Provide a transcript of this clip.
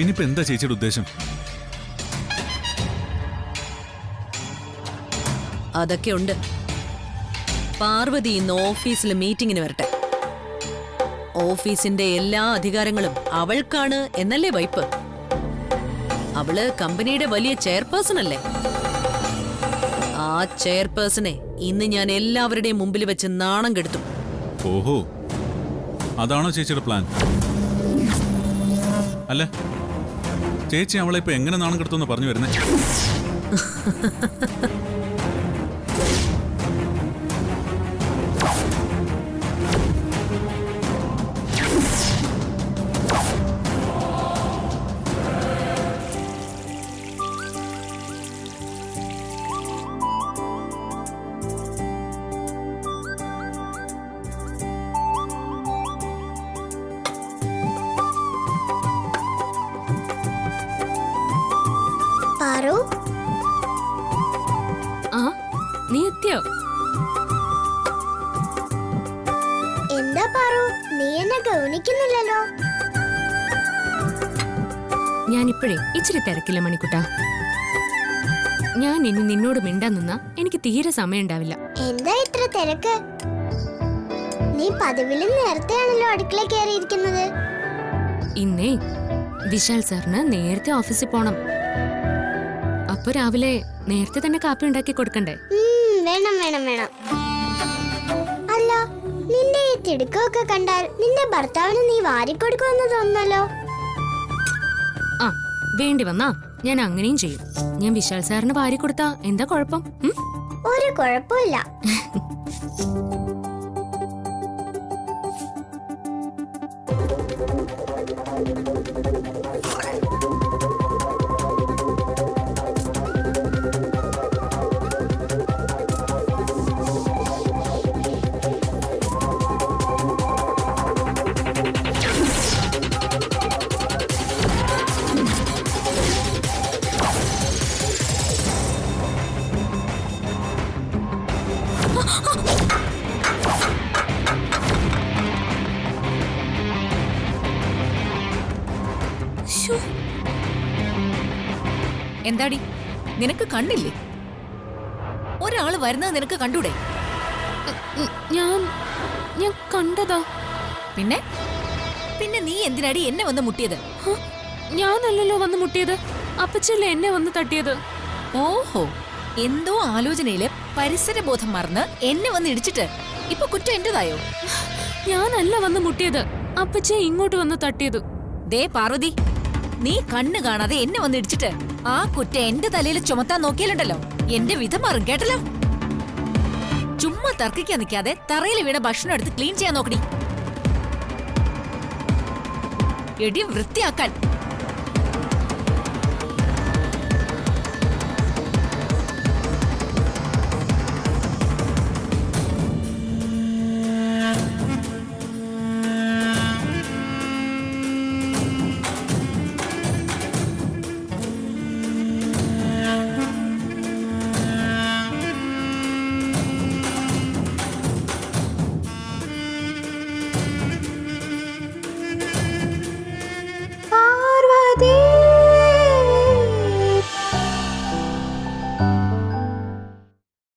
പിന്നിപ്പോ എന്താ ചേച്ചിയുടെ ഉദ്ദേശം? അതൊക്കെ ഉണ്ട്. പാർവതി ഇന്ന് ഓഫീസിൽ മീറ്റിംഗിന് വരട്ടെ. ഓഫീസിന്റെ എല്ലാ അധികാരങ്ങളും അവൾക്കാണ് എന്നല്ലേ വൈപ്പ്? അവള് കമ്പനിയുടെ വലിയ ചെയർപേഴ്സൺ അല്ലേ? ആ ചെയർപേഴ്സണെ ഇന്ന് ഞാൻ എല്ലാവരുടെയും മുമ്പിൽ വെച്ച് നാണം കെടുത്തു. ഓഹോ, അതാണോ ചേച്ചിയുടെ പ്ലാൻ? അല്ല, ചേച്ചി അവളെ ഇപ്പൊ എങ്ങനെ നാണം കെടുത്തുന്ന് പറഞ്ഞു വരുന്നേ? പാറു, ആ നീ എത്തിയോ? എന്താ പാറു, നീ എന്നെ ഗൗനിക്കുന്നില്ലല്ലോ? ഞാനിപ്പോഴേ ഇച്ചിരി തിരക്കില്ല മണിക്കുട്ടാ. ഞാൻ ഇനി നിന്നോട് മിണ്ടാൻ നിന്നാ എനിക്ക് തീരെ സമയം ഉണ്ടാവില്ല. എന്താ ഇത്ര തിരക്ക്? നീ പതിവിലും നേരത്തെയാണല്ലോ അടുക്കള കയറിയിരിക്കുന്നത്. ഇന്നേ വിശാൽ സാറിന് നേരത്തെ ഓഫീസിൽ പോണം. അപ്പൊ രാവിലെ നേരത്തെ തന്നെ കാപ്പി ഉണ്ടാക്കി കൊടുക്കണ്ടേ? വേണം വേണം വേണം. അല്ല, നിന്റെ ഈ തിടുക്കമൊക്കെ കണ്ടാൽ നിന്റെ ഭർത്താവിന് നീ വാരിക്കൊടുക്കുമെന്ന് തോന്നുന്നല്ലോ. ആ വേണ്ടി വന്നാ ഞാൻ അങ്ങനെയും ചെയ്യും. ഞാൻ വിശാൽ സാറിന് വാരി കൊടുത്താ എന്താ കുഴപ്പം? ഒരു കുഴപ്പമില്ല. എന്താടി, നിനക്ക് കണ്ടില്ലേ? ഒരാള് വരുന്നത് നിനക്ക് കണ്ടൂടെ? ഞാൻ കണ്ടതാ. പിന്നെ പിന്നെ നീ എന്തിനാടി എന്നെ വന്ന് മുട്ടിയത്? ഞാനല്ലല്ലോ വന്ന് മുട്ടിയത്, അപ്പച്ചല്ലേ എന്നെ വന്ന് തട്ടിയത്. ഓഹോ, എന്തോ ആലോചനയില് പരിസരബോധം മറന്ന് എന്നെ വന്ന് ഇടിച്ചിട്ട് ഇപ്പൊ കുറ്റം എന്റേതായോ? ഞാനല്ല വന്ന് മുട്ടിയത്, അപ്പച്ചെ ഇങ്ങോട്ട് വന്ന് തട്ടിയത്. ദേ പാർവതി, നീ കണ്ണ് കാണാതെ എന്നെ വന്ന് ഇടിച്ചിട്ട് ആ കുറ്റം എന്റെ തലയിൽ ചുമത്താൻ നോക്കിയാലുണ്ടല്ലോ എന്റെ വിധം മാറും, കേട്ടല്ലോ? ചുമ്മാ തർക്കിക്കാൻ നിൽക്കാതെ തറയിൽ വീണ ഭക്ഷണം എടുത്ത് ക്ലീൻ ചെയ്യാൻ നോക്കടി. എടി വൃത്തിയാക്കാൻ.